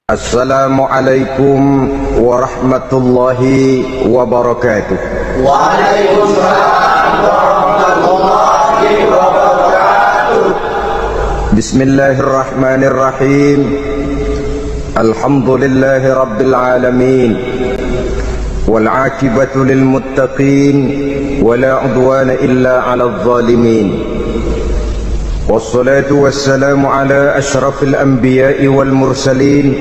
Assalamualaikum warahmatullahi wabarakatuh. Waalaikumsalam warahmatullahi wabarakatuh. Bismillahirrahmanirrahim. Alhamdulillahi rabbil alamin. Wal 'aqibatu lil muttaqin wa la 'udwana illa 'alal zalimin. Wassalatu wassalamu ala ashrafil anbiya'i wal mursalin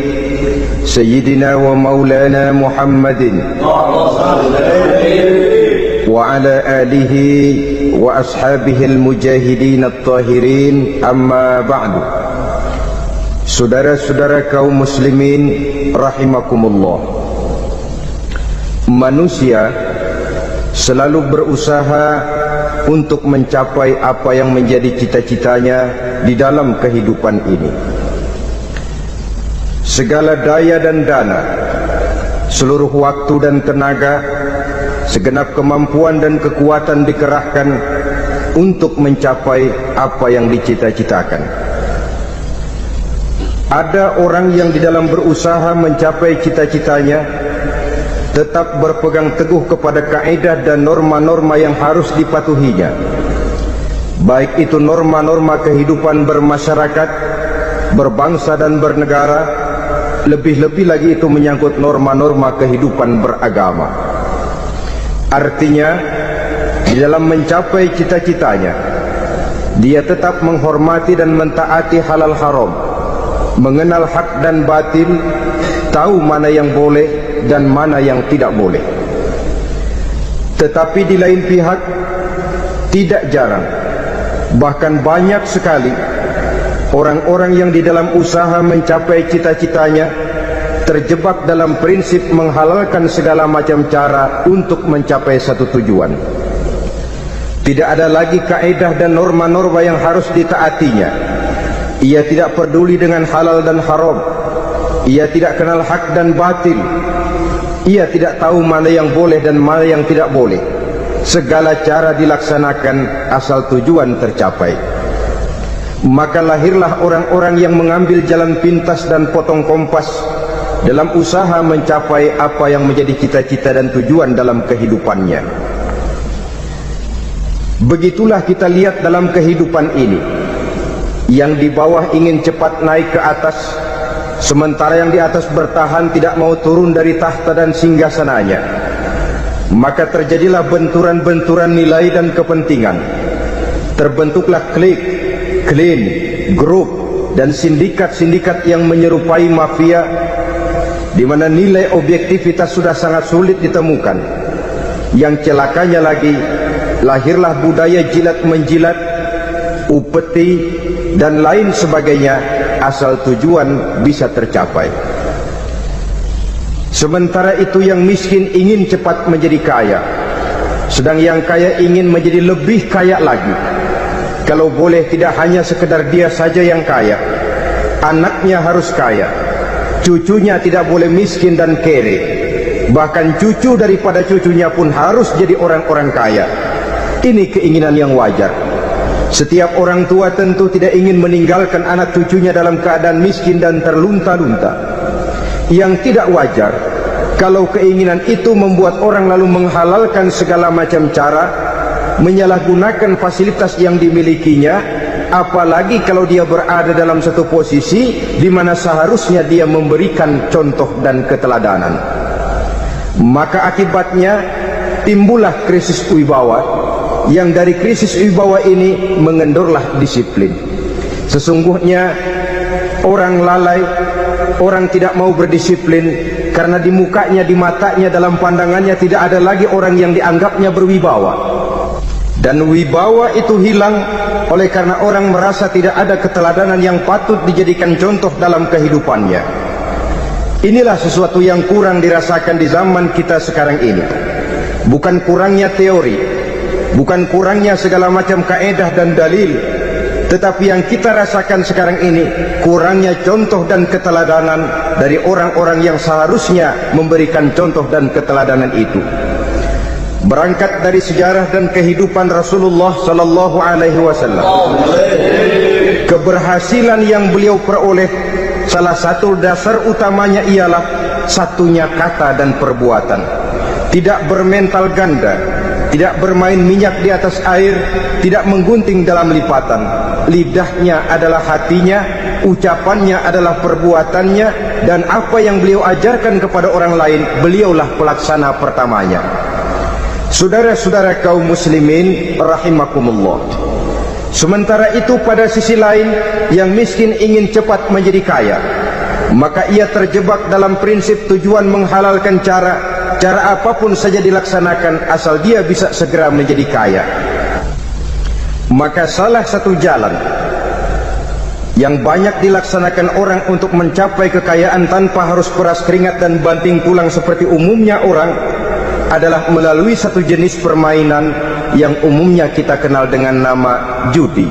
Sayyidina wa maulana Muhammadin wa ala alihi wa ashabihi al-mujahidin at-tahirin, amma ba'du. Saudara-saudara kaum muslimin rahimakumullah, manusia selalu berusaha untuk mencapai apa yang menjadi cita-citanya di dalam kehidupan ini. Segala daya dan dana, seluruh waktu dan tenaga, segenap kemampuan dan kekuatan dikerahkan untuk mencapai apa yang dicita-citakan. Ada orang yang di dalam berusaha mencapai cita-citanya tetap berpegang teguh kepada kaidah dan norma-norma yang harus dipatuhinya, baik itu norma-norma kehidupan bermasyarakat, berbangsa dan bernegara, lebih-lebih lagi itu menyangkut norma-norma kehidupan beragama. Artinya, di dalam mencapai cita-citanya, dia tetap menghormati dan mentaati halal haram, mengenal hak dan batil, tahu mana yang boleh dan mana yang tidak boleh. Tetapi di lain pihak, tidak jarang, bahkan banyak sekali orang-orang yang di dalam usaha mencapai cita-citanya terjebak dalam prinsip menghalalkan segala macam cara untuk mencapai satu tujuan. Tidak ada lagi kaedah dan norma-norma yang harus ditaatinya. Ia tidak peduli dengan halal dan haram. Ia tidak kenal hak dan batil. Ia tidak tahu mana yang boleh dan mana yang tidak boleh. Segala cara dilaksanakan asal tujuan tercapai. Maka lahirlah orang-orang yang mengambil jalan pintas dan potong kompas dalam usaha mencapai apa yang menjadi cita-cita dan tujuan dalam kehidupannya. Begitulah kita lihat dalam kehidupan ini. Yang di bawah ingin cepat naik ke atas, sementara yang di atas bertahan tidak mau turun dari tahta dan singgasananya. Maka terjadilah benturan-benturan nilai dan kepentingan. Terbentuklah klik, klan, grup dan sindikat-sindikat yang menyerupai mafia, di mana nilai objektivitas sudah sangat sulit ditemukan. Yang celakanya lagi, lahirlah budaya jilat-menjilat, upeti dan lain sebagainya asal tujuan bisa tercapai. Sementara itu yang miskin ingin cepat menjadi kaya, sedang yang kaya ingin menjadi lebih kaya lagi. Kalau boleh tidak hanya sekedar dia saja yang kaya, anaknya harus kaya, cucunya tidak boleh miskin dan kere, bahkan cucu daripada cucunya pun harus jadi orang-orang kaya. Ini keinginan yang wajar. Setiap orang tua tentu tidak ingin meninggalkan anak cucunya dalam keadaan miskin dan terlunta-lunta. Yang tidak wajar kalau keinginan itu membuat orang lalu menghalalkan segala macam cara, menyalahgunakan fasilitas yang dimilikinya, apalagi kalau dia berada dalam satu posisi di mana seharusnya dia memberikan contoh dan keteladanan. Maka akibatnya timbullah krisis wibawa, yang dari krisis wibawa ini mengendorlah disiplin. Sesungguhnya orang lalai, orang tidak mau berdisiplin karena di mukanya, di matanya, dalam pandangannya tidak ada lagi orang yang dianggapnya berwibawa. Dan wibawa itu hilang oleh karena orang merasa tidak ada keteladanan yang patut dijadikan contoh dalam kehidupannya. Inilah sesuatu yang kurang dirasakan di zaman kita sekarang ini. Bukan kurangnya teori, bukan kurangnya segala macam kaedah dan dalil, tetapi yang kita rasakan sekarang ini kurangnya contoh dan keteladanan dari orang-orang yang seharusnya memberikan contoh dan keteladanan itu. Berangkat dari sejarah dan kehidupan Rasulullah sallallahu alaihi wasallam, keberhasilan yang beliau peroleh salah satu dasar utamanya ialah satunya kata dan perbuatan. Tidak bermental ganda, tidak bermain minyak di atas air, tidak menggunting dalam lipatan. Lidahnya adalah hatinya, ucapannya adalah perbuatannya, dan apa yang beliau ajarkan kepada orang lain, beliaulah pelaksana pertamanya. Saudara-saudara kaum muslimin rahimakumullah, sementara itu pada sisi lain, yang miskin ingin cepat menjadi kaya, maka ia terjebak dalam prinsip tujuan menghalalkan cara apapun saja dilaksanakan asal dia bisa segera menjadi kaya. Maka salah satu jalan yang banyak dilaksanakan orang untuk mencapai kekayaan tanpa harus peras keringat dan banting tulang seperti umumnya orang adalah melalui satu jenis permainan yang umumnya kita kenal dengan nama judi.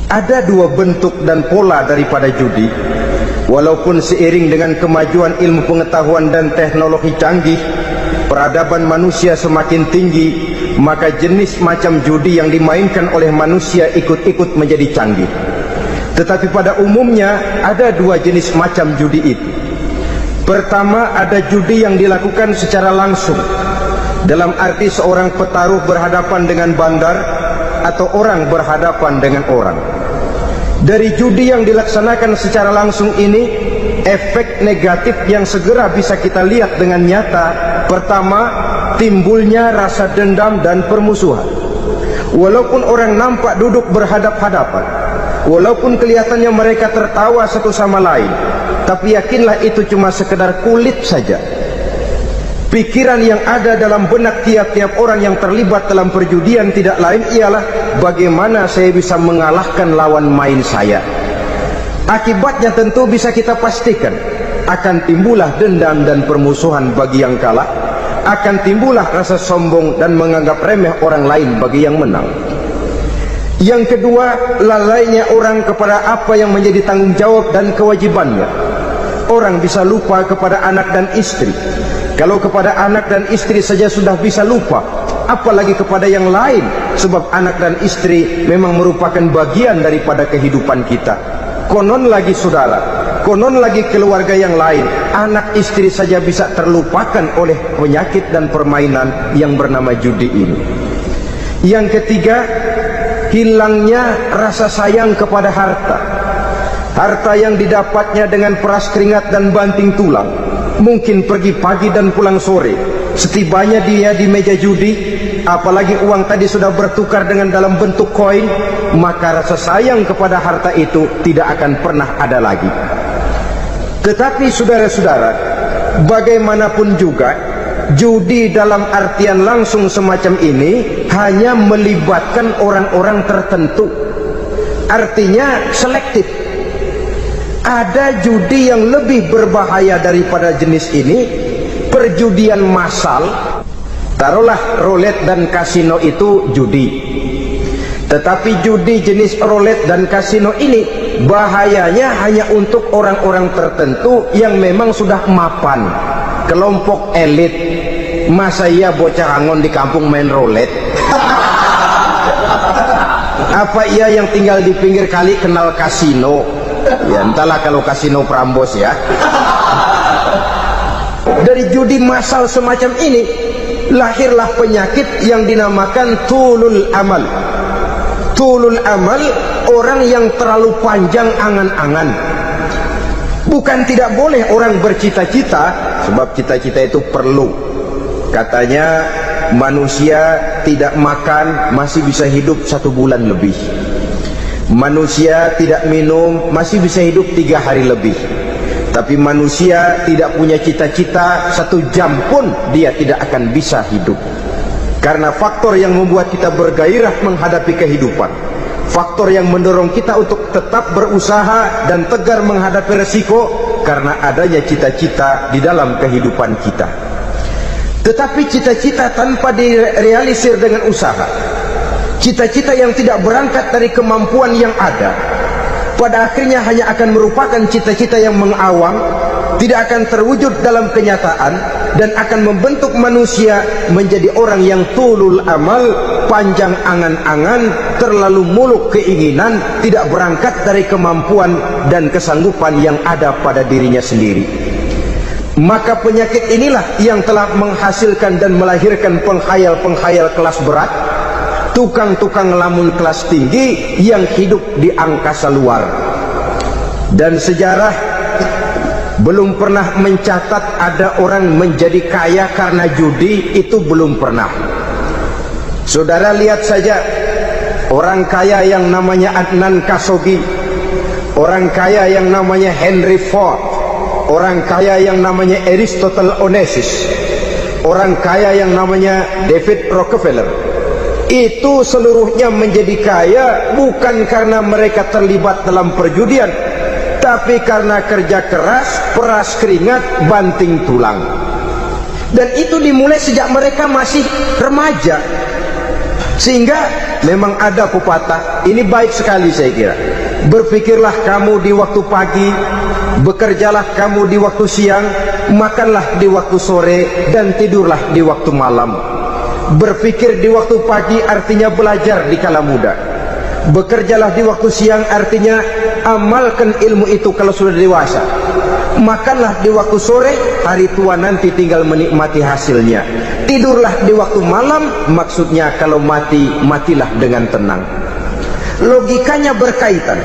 Ada dua bentuk dan pola daripada judi. Walaupun seiring dengan kemajuan ilmu pengetahuan dan teknologi canggih, peradaban manusia semakin tinggi, maka jenis macam judi yang dimainkan oleh manusia ikut-ikut menjadi canggih. Tetapi pada umumnya ada dua jenis macam judi itu. Pertama, ada judi yang dilakukan secara langsung, dalam arti seorang petaruh berhadapan dengan bandar atau orang berhadapan dengan orang. Dari judi yang dilaksanakan secara langsung ini, efek negatif yang segera bisa kita lihat dengan nyata. Pertama, timbulnya rasa dendam dan permusuhan. Walaupun orang nampak duduk berhadap-hadapan, walaupun kelihatannya mereka tertawa satu sama lain, tapi yakinlah itu cuma sekedar kulit saja. Pikiran yang ada dalam benak tiap-tiap orang yang terlibat dalam perjudian tidak lain ialah bagaimana saya bisa mengalahkan lawan main saya. Akibatnya tentu bisa kita pastikan akan timbullah dendam dan permusuhan bagi yang kalah, akan timbullah rasa sombong dan menganggap remeh orang lain bagi yang menang. Yang kedua, lalainya orang kepada apa yang menjadi tanggung jawab dan kewajibannya. Orang bisa lupa kepada anak dan istri. Kalau kepada anak dan istri saja sudah bisa lupa, apalagi kepada yang lain, sebab anak dan istri memang merupakan bagian daripada kehidupan kita. Konon lagi saudara, konon lagi keluarga yang lain, anak istri saja bisa terlupakan oleh penyakit dan permainan yang bernama judi ini. Yang ketiga, hilangnya rasa sayang kepada harta. Harta yang didapatnya dengan peras keringat dan banting tulang, mungkin pergi pagi dan pulang sore. Setibanya dia di meja judi, apalagi uang tadi sudah bertukar dengan dalam bentuk koin, maka rasa sayang kepada harta itu tidak akan pernah ada lagi. Tetapi saudara-saudara, bagaimanapun juga, judi dalam artian langsung semacam ini hanya melibatkan orang-orang tertentu. Artinya selektif. Ada judi yang lebih berbahaya daripada jenis ini, perjudian massal. Taruhlah roulette dan kasino itu judi, tetapi judi jenis roulette dan kasino ini bahayanya hanya untuk orang-orang tertentu yang memang sudah mapan, kelompok elit. Masa iya bocah angon di kampung main roulette? Apa ia yang tinggal di pinggir kali kenal kasino? Ya entahlah kalau kasino Prambos ya. Dari judi massal semacam ini lahirlah penyakit yang dinamakan tulul amal. Tulul amal, orang yang terlalu panjang angan-angan. Bukan tidak boleh orang bercita-cita, sebab cita-cita itu perlu. Katanya manusia tidak makan masih bisa hidup 1 bulan lebih. Manusia tidak minum masih bisa hidup 3 hari lebih. Tapi manusia tidak punya cita-cita 1 jam pun dia tidak akan bisa hidup. Karena faktor yang membuat kita bergairah menghadapi kehidupan, faktor yang mendorong kita untuk tetap berusaha dan tegar menghadapi resiko, karena adanya cita-cita di dalam kehidupan kita. Tetapi cita-cita tanpa direalisir dengan usaha, cita-cita yang tidak berangkat dari kemampuan yang ada, pada akhirnya hanya akan merupakan cita-cita yang mengawang, tidak akan terwujud dalam kenyataan, dan akan membentuk manusia menjadi orang yang tulul amal, panjang angan-angan, terlalu muluk keinginan, tidak berangkat dari kemampuan dan kesanggupan yang ada pada dirinya sendiri. Maka penyakit inilah yang telah menghasilkan dan melahirkan penghayal-penghayal kelas berat, tukang-tukang lamun kelas tinggi yang hidup di angkasa luar. Dan sejarah belum pernah mencatat ada orang menjadi kaya karena judi, itu belum pernah. Saudara lihat saja orang kaya yang namanya Adnan Khashoggi, orang kaya yang namanya Henry Ford, orang kaya yang namanya Aristotle Onassis, orang kaya yang namanya David Rockefeller. Itu seluruhnya menjadi kaya bukan karena mereka terlibat dalam perjudian, tapi karena kerja keras, peras keringat, banting tulang. Dan itu dimulai sejak mereka masih remaja. Sehingga memang ada pepatah, ini baik sekali saya kira. Berpikirlah kamu di waktu pagi, bekerjalah kamu di waktu siang, makanlah di waktu sore, dan tidurlah di waktu malam. Berpikir di waktu pagi artinya belajar di kala muda. Bekerjalah di waktu siang artinya amalkan ilmu itu kalau sudah dewasa. Makanlah di waktu sore, hari tua nanti tinggal menikmati hasilnya. Tidurlah di waktu malam, maksudnya kalau mati, matilah dengan tenang. Logikanya berkaitan.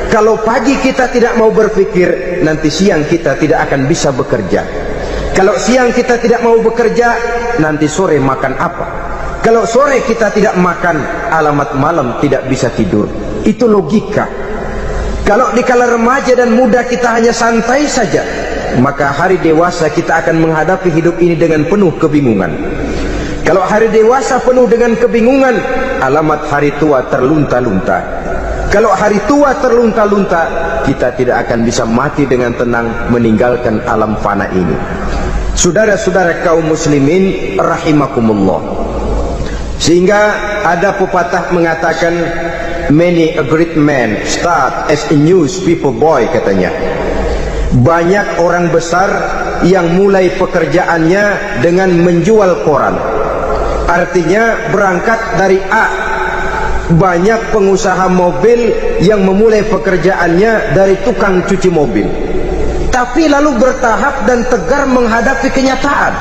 Kalau pagi kita tidak mau berpikir, nanti siang kita tidak akan bisa bekerja. Kalau siang kita tidak mau bekerja, nanti sore makan apa? Kalau sore kita tidak makan, alamat malam tidak bisa tidur. Itu logika. Kalau di kala remaja dan muda kita hanya santai saja, maka hari dewasa kita akan menghadapi hidup ini dengan penuh kebingungan. Kalau hari dewasa penuh dengan kebingungan, alamat hari tua terlunta-lunta. Kalau hari tua terlunta-lunta, kita tidak akan bisa mati dengan tenang meninggalkan alam fana ini. Saudara-saudara kaum muslimin rahimakumullah. Sehingga ada pepatah mengatakan, many a great man start as a newspaper boy, katanya. Banyak orang besar yang mulai pekerjaannya dengan menjual koran. Artinya berangkat dari A. Banyak pengusaha mobil yang memulai pekerjaannya dari tukang cuci mobil, tapi lalu bertahap dan tegar menghadapi kenyataan,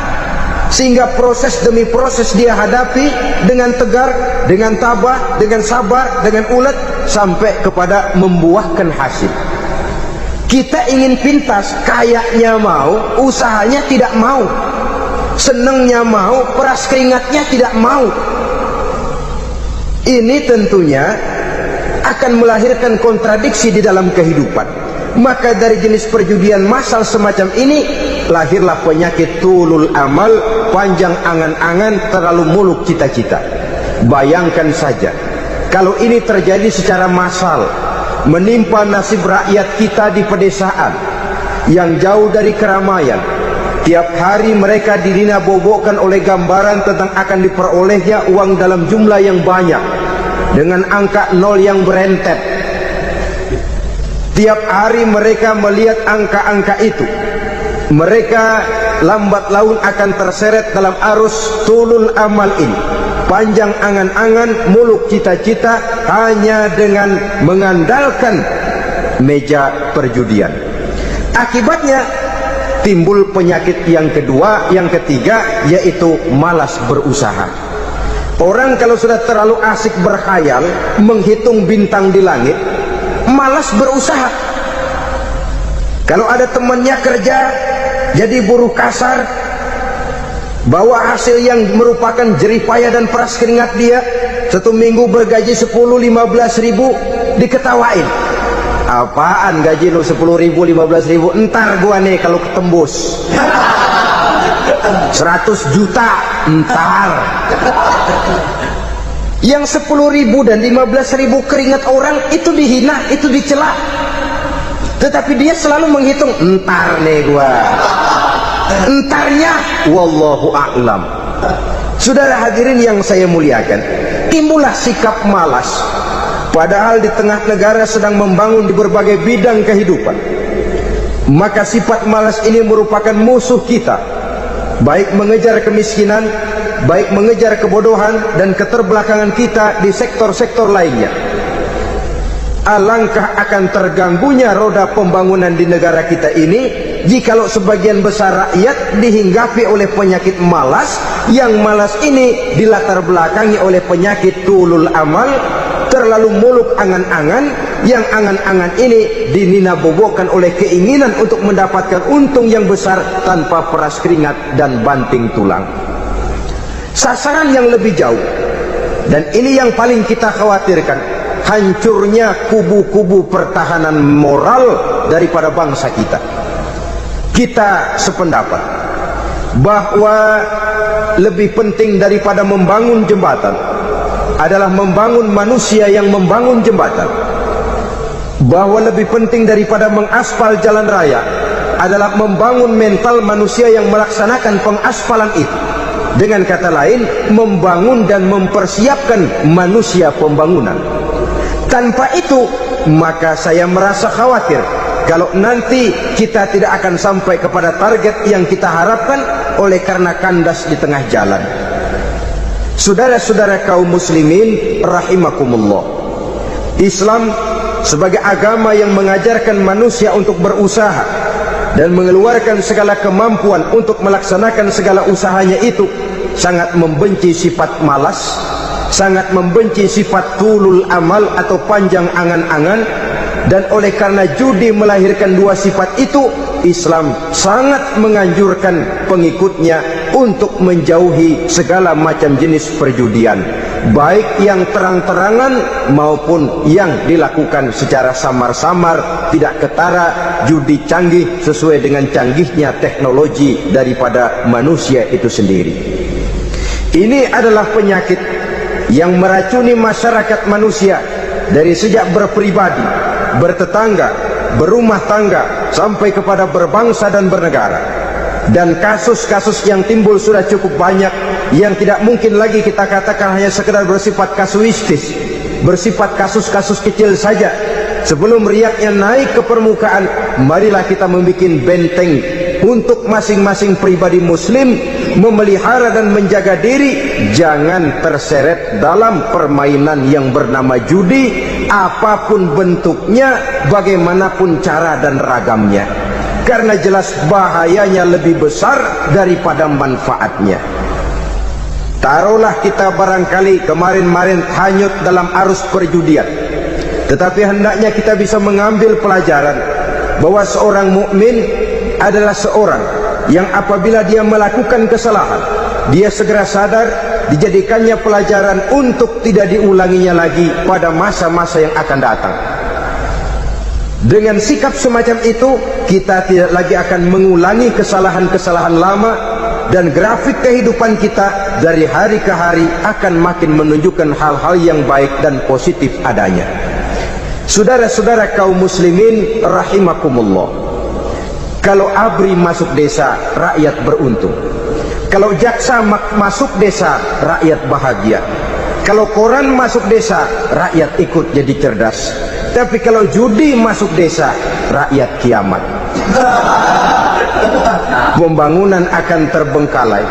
sehingga proses demi proses dia hadapi dengan tegar, dengan tabah, dengan sabar, dengan ulet, sampai kepada membuahkan hasil. Kita ingin pintas, kayaknya mau, usahanya tidak mau, senengnya mau, peras keringatnya tidak mau. Ini tentunya akan melahirkan kontradiksi di dalam kehidupan. Maka dari jenis perjudian massal semacam ini lahirlah penyakit tulul amal, panjang angan-angan, terlalu muluk cita-cita. Bayangkan saja kalau ini terjadi secara massal, menimpa nasib rakyat kita di pedesaan yang jauh dari keramaian. Tiap hari mereka didina-bobokkan oleh gambaran tentang akan diperolehnya uang dalam jumlah yang banyak dengan angka nol yang berentet. Tiap hari mereka melihat angka-angka itu. Mereka lambat laun akan terseret dalam arus tulul amal ini. Panjang angan-angan, muluk cita-cita, hanya dengan mengandalkan meja perjudian. Akibatnya timbul penyakit yang kedua, yang ketiga, yaitu malas berusaha. Orang kalau sudah terlalu asik berkhayal, menghitung bintang di langit, malas berusaha. Kalau ada temannya kerja jadi buruh kasar, bawa hasil yang merupakan jerih payah dan peras keringat dia, satu minggu bergaji 10-15 ribu, diketawain. Apaan gaji lu 10 ribu, 15 ribu, entar gua nih kalau ketembus 100 juta, entar. Yang 10 ribu dan 15 ribu keringat orang itu dihina, itu dicela, tetapi dia selalu menghitung, entar nih gua, entarnya wallahu a'lam. Saudara hadirin yang saya muliakan, timbullah sikap malas. Padahal di tengah negara sedang membangun di berbagai bidang kehidupan. Maka sifat malas ini merupakan musuh kita, baik mengejar kemiskinan, baik mengejar kebodohan dan keterbelakangan kita di sektor-sektor lainnya. Alangkah akan terganggunya roda pembangunan di negara kita ini jikalau sebagian besar rakyat dihinggapi oleh penyakit malas, yang malas ini dilatar belakangi oleh penyakit tulul amal, terlalu muluk angan-angan, yang angan-angan ini dininabobokan oleh keinginan untuk mendapatkan untung yang besar tanpa peras keringat dan banting tulang. Sasaran yang lebih jauh, dan ini yang paling kita khawatirkan, hancurnya kubu-kubu pertahanan moral daripada bangsa kita. Kita sependapat bahwa lebih penting daripada membangun jembatan adalah membangun manusia yang membangun jembatan. Bahwa lebih penting daripada mengaspal jalan raya adalah membangun mental manusia yang melaksanakan pengaspalan itu. Dengan kata lain, membangun dan mempersiapkan manusia pembangunan. Tanpa itu, maka saya merasa khawatir kalau nanti kita tidak akan sampai kepada target yang kita harapkan oleh karena kandas di tengah jalan. Saudara-saudara kaum muslimin rahimakumullah, Islam sebagai agama yang mengajarkan manusia untuk berusaha dan mengeluarkan segala kemampuan untuk melaksanakan segala usahanya itu, sangat membenci sifat malas, sangat membenci sifat tulul amal atau panjang angan-angan. Dan oleh karena judi melahirkan dua sifat itu, Islam sangat menganjurkan pengikutnya untuk menjauhi segala macam jenis perjudian, baik yang terang-terangan maupun yang dilakukan secara samar-samar, tidak ketara, judi canggih sesuai dengan canggihnya teknologi daripada manusia itu sendiri. Ini adalah penyakit yang meracuni masyarakat manusia dari sejak berpribadi, bertetangga, berumah tangga, sampai kepada berbangsa dan bernegara. Dan kasus-kasus yang timbul sudah cukup banyak, yang tidak mungkin lagi kita katakan hanya sekedar bersifat kasuistis, bersifat kasus-kasus kecil saja. Sebelum riaknya naik ke permukaan, marilah kita membuat benteng untuk masing-masing pribadi muslim memelihara dan menjaga diri jangan terseret dalam permainan yang bernama judi, apapun bentuknya, bagaimanapun cara dan ragamnya, karena jelas bahayanya lebih besar daripada manfaatnya. Taruhlah kita barangkali kemarin-marin hanyut dalam arus perjudian, tetapi hendaknya kita bisa mengambil pelajaran bahwa seorang mukmin adalah seorang yang apabila dia melakukan kesalahan, dia segera sadar, dijadikannya pelajaran untuk tidak diulanginya lagi pada masa-masa yang akan datang. Dengan sikap semacam itu, kita tidak lagi akan mengulangi kesalahan-kesalahan lama, dan grafik kehidupan kita dari hari ke hari akan makin menunjukkan hal-hal yang baik dan positif adanya. Saudara-saudara kaum muslimin rahimakumullah, kalau ABRI masuk desa, rakyat beruntung. Kalau jaksa masuk desa, rakyat bahagia. Kalau koran masuk desa, rakyat ikut jadi cerdas. Tapi kalau judi masuk desa, rakyat kiamat. Pembangunan akan terbengkalai,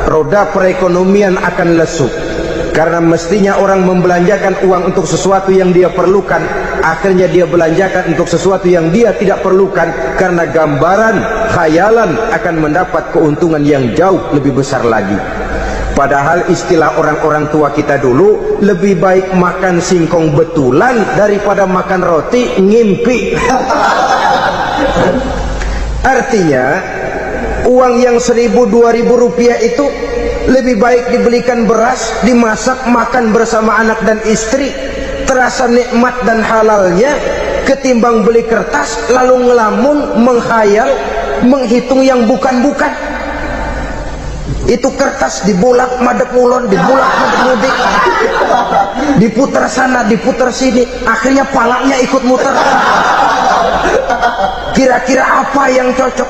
roda perekonomian akan lesu, karena mestinya orang membelanjakan uang untuk sesuatu yang dia perlukan, akhirnya dia belanjakan untuk sesuatu yang dia tidak perlukan, karena gambaran, khayalan akan mendapat keuntungan yang jauh lebih besar lagi. Padahal istilah orang-orang tua kita dulu, lebih baik makan singkong betulan daripada makan roti ngimpi. Artinya uang yang 1.000-2.000 rupiah itu lebih baik dibelikan beras, dimasak, makan bersama anak dan istri, terasa nikmat dan halalnya, ketimbang beli kertas lalu ngelamun, menghayal, menghitung yang bukan-bukan. Itu kertas dibolak madep ulon, dibolak madep mudik, diputar sana, diputar sini, akhirnya palanya ikut muter. Kira-kira apa yang cocok?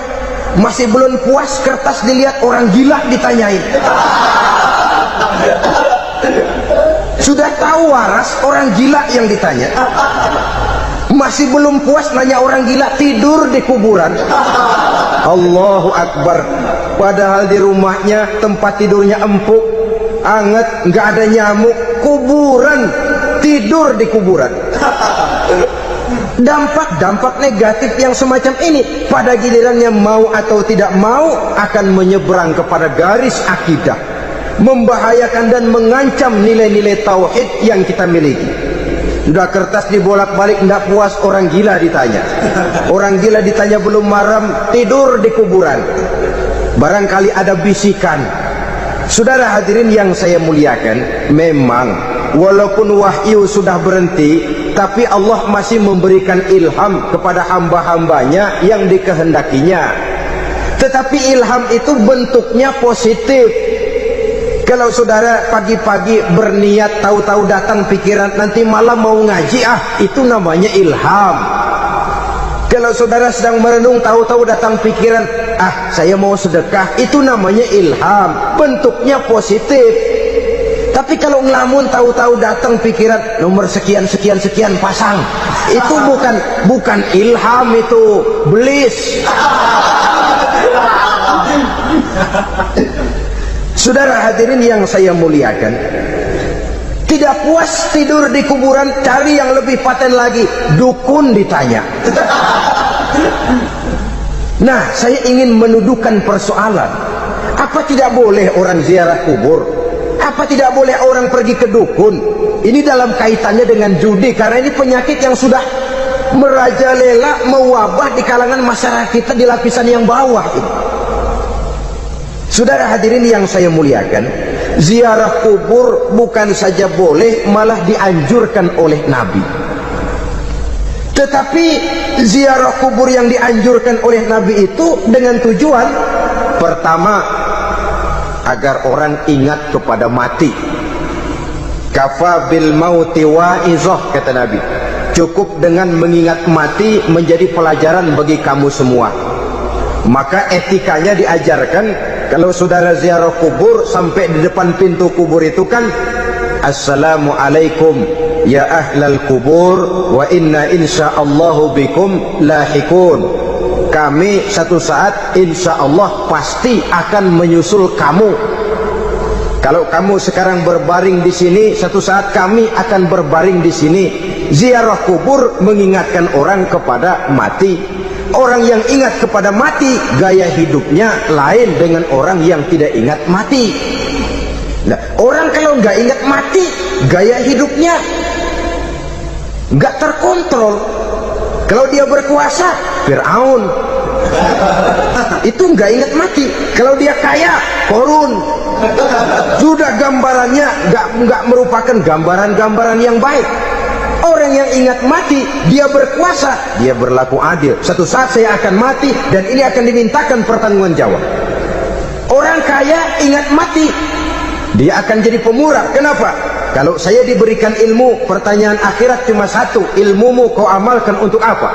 Masih belum puas, kertas dilihat, orang gila ditanyain. Sudah tahu waras, orang gila yang ditanya. Masih belum puas, nanya orang gila, tidur di kuburan. Allahu Akbar. Padahal di rumahnya tempat tidurnya empuk, anget, nggak ada nyamuk, kuburan, tidur di kuburan. Dampak negatif yang semacam ini pada gilirannya mau atau tidak mau akan menyeberang kepada garis akidah, membahayakan dan mengancam nilai-nilai tauhid yang kita miliki. Udah kertas dibolak-balik, tidak puas, orang gila ditanya. Orang gila ditanya belum maram, tidur di kuburan. Barangkali ada bisikan. Saudara hadirin yang saya muliakan, memang walaupun wahyu sudah berhenti, tapi Allah masih memberikan ilham kepada hamba-hambanya yang dikehendakinya. Tetapi ilham itu bentuknya positif. Kalau saudara pagi-pagi berniat, tahu-tahu datang pikiran nanti malam mau ngaji, itu namanya ilham. Kalau saudara sedang merenung, tahu-tahu datang pikiran, saya mau sedekah, itu namanya ilham, bentuknya positif. Tapi kalau ngelamun, tahu-tahu datang pikiran nomor sekian pasang, itu bukan ilham, itu belis. Saudara hadirin yang saya muliakan, tidak puas tidur di kuburan, cari yang lebih paten lagi, dukun ditanya. Nah, saya ingin menuduhkan persoalan, apa tidak boleh orang ziarah kubur? Apa tidak boleh orang pergi ke dukun? Ini dalam kaitannya dengan judi, karena ini penyakit yang sudah merajalela, mewabah di kalangan masyarakat kita di lapisan yang bawah ini. Saudara hadirin yang saya muliakan, ziarah kubur bukan saja boleh, malah dianjurkan oleh Nabi. Tetapi ziarah kubur yang dianjurkan oleh Nabi itu dengan tujuan pertama, agar orang ingat kepada mati. Kafa bil mauti wa'izah, kata Nabi. Cukup dengan mengingat mati menjadi pelajaran bagi kamu semua. Maka etikanya diajarkan, kalau saudara ziarah kubur, sampai di depan pintu kubur itu kan, Assalamualaikum ya ahlal kubur, wa inna insyaallahu bikum lahikun. Kami satu saat insya Allah pasti akan menyusul kamu. Kalau kamu sekarang berbaring di sini, satu saat kami akan berbaring di sini. Ziarah kubur mengingatkan orang kepada mati. Orang yang ingat kepada mati, gaya hidupnya lain dengan orang yang tidak ingat mati. Nah, orang kalau nggak ingat mati, gaya hidupnya nggak terkontrol. Kalau dia berkuasa, Fir'aun. Itu nggak ingat mati. Kalau dia kaya, Korun. Sudah gambarannya nggak merupakan gambaran-gambaran yang baik. Orang yang ingat mati, dia berkuasa, dia berlaku adil. Satu saat saya akan mati dan ini akan dimintakan pertanggungan jawab. Orang kaya ingat mati, dia akan jadi pemurah. Kenapa? Kalau saya diberikan ilmu, pertanyaan akhirat cuma satu, ilmumu kau amalkan untuk apa?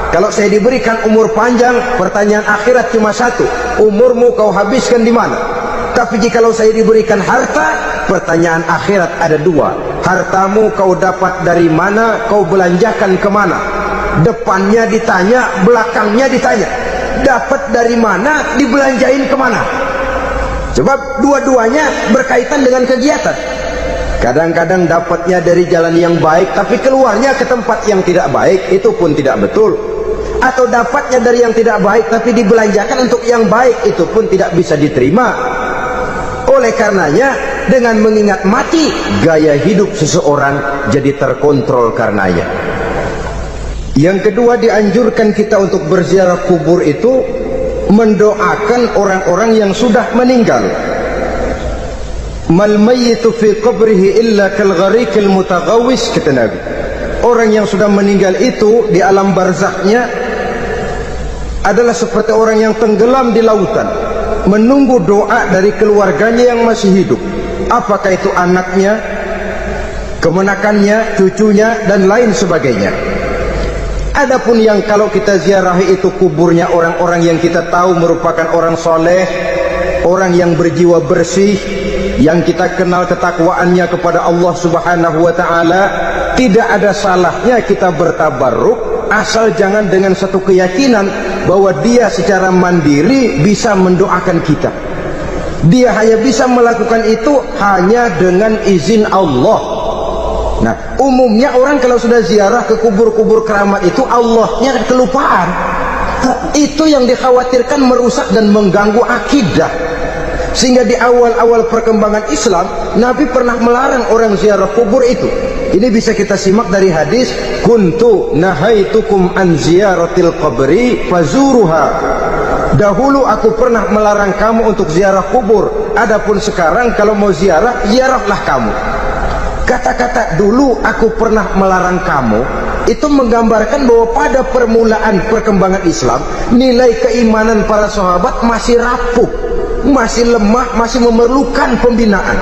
Kalau saya diberikan umur panjang, pertanyaan akhirat cuma satu, umurmu kau habiskan di mana? Tapi jikalau saya diberikan harta, pertanyaan akhirat ada dua, hartamu kau dapat dari mana, kau belanjakan kemana? Depannya ditanya, belakangnya ditanya, dapat dari mana, dibelanjain kemana? Sebab dua-duanya berkaitan dengan kegiatan. Kadang-kadang dapatnya dari jalan yang baik, tapi keluarnya ke tempat yang tidak baik, itu pun tidak betul. Atau dapatnya dari yang tidak baik, tapi dibelanjakan untuk yang baik, itu pun tidak bisa diterima. Oleh karenanya, dengan mengingat mati, gaya hidup seseorang jadi terkontrol karenanya. Yang kedua, dianjurkan kita untuk berziarah kubur itu mendoakan orang-orang yang sudah meninggal. Mal mayyitu fi qabrihi illa kal gharikil mutaghawwis, kata Nabi. Orang yang sudah meninggal itu di alam barzakhnya adalah seperti orang yang tenggelam di lautan, menunggu doa dari keluarganya yang masih hidup. Apakah itu anaknya, kemenakannya, cucunya, dan lain sebagainya. Adapun yang kalau kita ziarahi itu kuburnya orang-orang yang kita tahu merupakan orang soleh, orang yang berjiwa bersih, yang kita kenal ketakwaannya kepada Allah Subhanahu wa ta'ala, tidak ada salahnya kita bertabarruk, asal jangan dengan satu keyakinan bahwa dia secara mandiri bisa mendoakan kita. Dia hanya bisa melakukan itu hanya dengan izin Allah. Nah, umumnya orang kalau sudah ziarah ke kubur-kubur keramat itu, Allahnya kelupaan. Itu yang dikhawatirkan merusak dan mengganggu akidah. Sehingga di awal-awal perkembangan Islam, Nabi pernah melarang orang ziarah kubur itu. Ini bisa kita simak dari hadis, kuntu nahaitukum an ziyaratil qabri fazuruha. Dahulu aku pernah melarang kamu untuk ziarah kubur, adapun sekarang kalau mau ziarah, ziarahlah kamu. Kata-kata dulu aku pernah melarang kamu itu menggambarkan bahwa pada permulaan perkembangan Islam, nilai keimanan para sahabat masih rapuh, masih lemah, masih memerlukan pembinaan.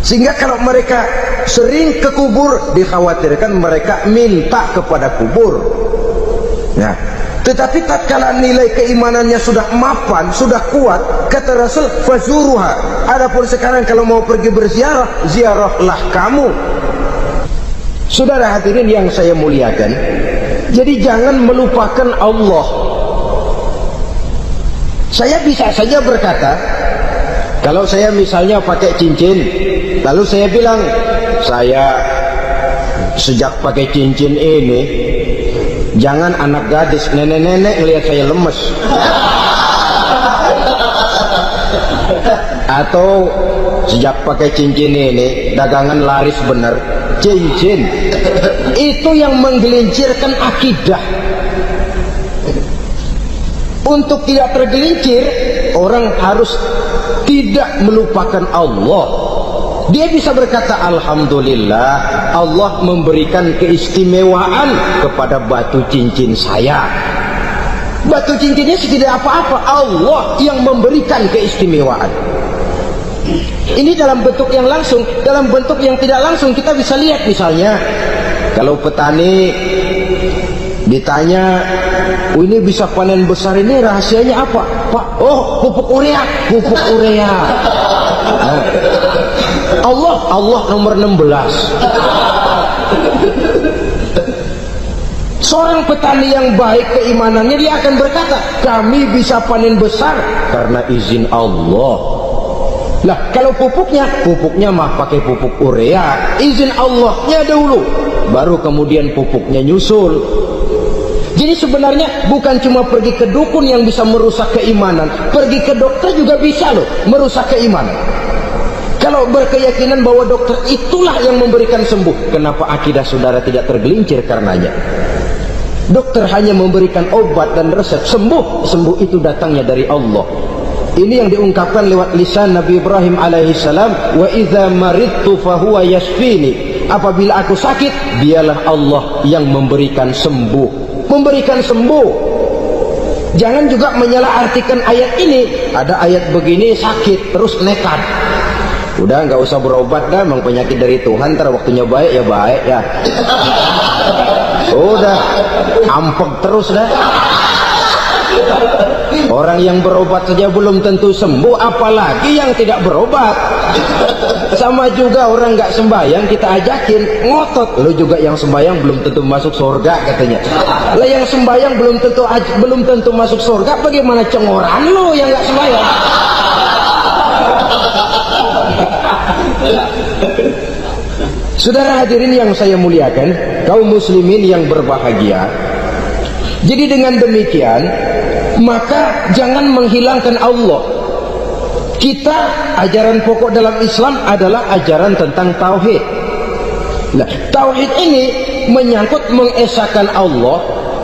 Sehingga kalau mereka sering ke kubur, dikhawatirkan mereka minta kepada kubur. Nah, tetapi tatkala nilai keimanannya sudah mapan, sudah kuat, kata Rasul, fazuruha. Adapun sekarang kalau mau pergi berziarah, ziarahlah kamu. Saudara hadirin yang saya muliakan, jadi jangan melupakan Allah. Saya bisa saja berkata, kalau saya misalnya pakai cincin, lalu saya bilang, saya sejak pakai cincin ini, jangan anak gadis, nenek-nenek ngelihat saya lemes. Atau sejak pakai cincin ini, dagangan laris bener. Cincin itu yang menggelincirkan akidah. Untuk tidak tergelincir, orang harus tidak melupakan Allah. Dia bisa berkata, alhamdulillah, Allah memberikan keistimewaan kepada batu cincin saya. Batu cincinnya tidak apa-apa, Allah yang memberikan keistimewaan. Ini dalam bentuk yang langsung. Dalam bentuk yang tidak langsung kita bisa lihat, misalnya kalau petani ditanya, oh ini bisa panen besar ini rahasianya apa Pak? Oh, pupuk urea. Pupuk urea. Nah, Allah nomor 16. Seorang petani yang baik keimanannya, dia akan berkata, kami bisa panen besar karena izin Allah. Lah, kalau pupuknya mah pakai pupuk urea, izin Allahnya dahulu, baru kemudian pupuknya nyusul. Jadi sebenarnya bukan cuma pergi ke dukun yang bisa merusak keimanan, pergi ke dokter juga bisa loh merusak keimanan. Kalau berkeyakinan bahwa dokter itulah yang memberikan sembuh, kenapa akidah saudara tidak tergelincir karenanya? Dokter hanya memberikan obat dan resep, sembuh itu datangnya dari Allah. Ini yang diungkapkan lewat lisan Nabi Ibrahim alaihissalam, wa idza maridtu fahuwa yashfini. Apabila aku sakit, dialah Allah yang memberikan sembuh. Jangan juga menyalahartikan ayat ini. Ada ayat begini, sakit terus nekat, udah nggak usah berobat dah, memang penyakit dari Tuhan, ntar waktunya baik ya baik ya. Udah ampek terus dah. Orang yang berobat saja belum tentu sembuh, apalagi yang tidak berobat. Sama juga orang nggak sembahyang kita ajakin, ngotot, lo juga yang sembahyang belum tentu masuk surga katanya. Lah yang sembahyang belum tentu masuk surga, bagaimana cengoran lo yang nggak sembahyang? Saudara hadirin yang saya muliakan, kaum muslimin yang berbahagia. Jadi dengan demikian, maka jangan menghilangkan Allah. Kita, ajaran pokok dalam Islam adalah ajaran tentang tauhid. Nah, tauhid ini menyangkut mengesahkan Allah,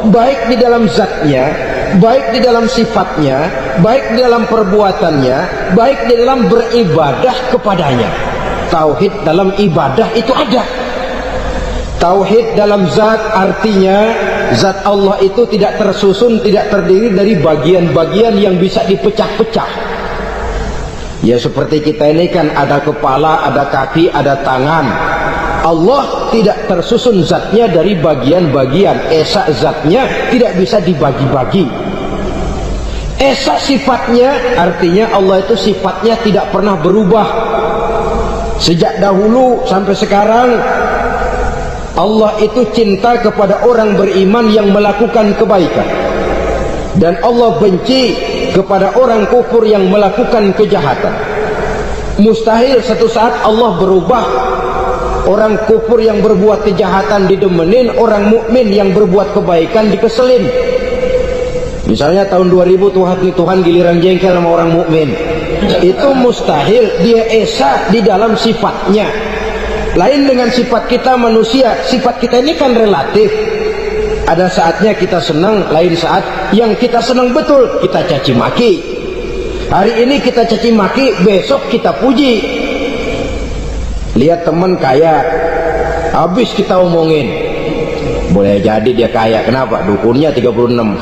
baik di dalam zatnya, baik di dalam sifatnya, baik di dalam perbuatannya, baik di dalam beribadah kepadanya. Tauhid dalam ibadah itu ada. Tauhid dalam zat artinya zat Allah itu tidak tersusun, tidak terdiri dari bagian-bagian yang bisa dipecah-pecah. Ya seperti kita ini kan ada kepala, ada kaki, ada tangan. Allah tidak tersusun zatnya dari bagian-bagian. Esa zatnya tidak bisa dibagi-bagi. Esa sifatnya artinya Allah itu sifatnya tidak pernah berubah. Sejak dahulu sampai sekarang, Allah itu cinta kepada orang beriman yang melakukan kebaikan, dan Allah benci kepada orang kufur yang melakukan kejahatan. Mustahil satu saat Allah berubah orang kufur yang berbuat kejahatan didemenin, orang mukmin yang berbuat kebaikan dikeselin. Misalnya tahun 2000 Tuhan giliran jengkel sama orang mukmin, itu mustahil. Dia esa di dalam sifatnya. Lain dengan sifat kita manusia. Sifat kita ini kan relatif. Ada saatnya kita senang, lain saat yang kita senang betul kita caci maki. Hari ini kita caci maki, besok kita puji. Lihat teman kaya, habis kita omongin, boleh jadi dia kaya. Kenapa? Dukunnya 36.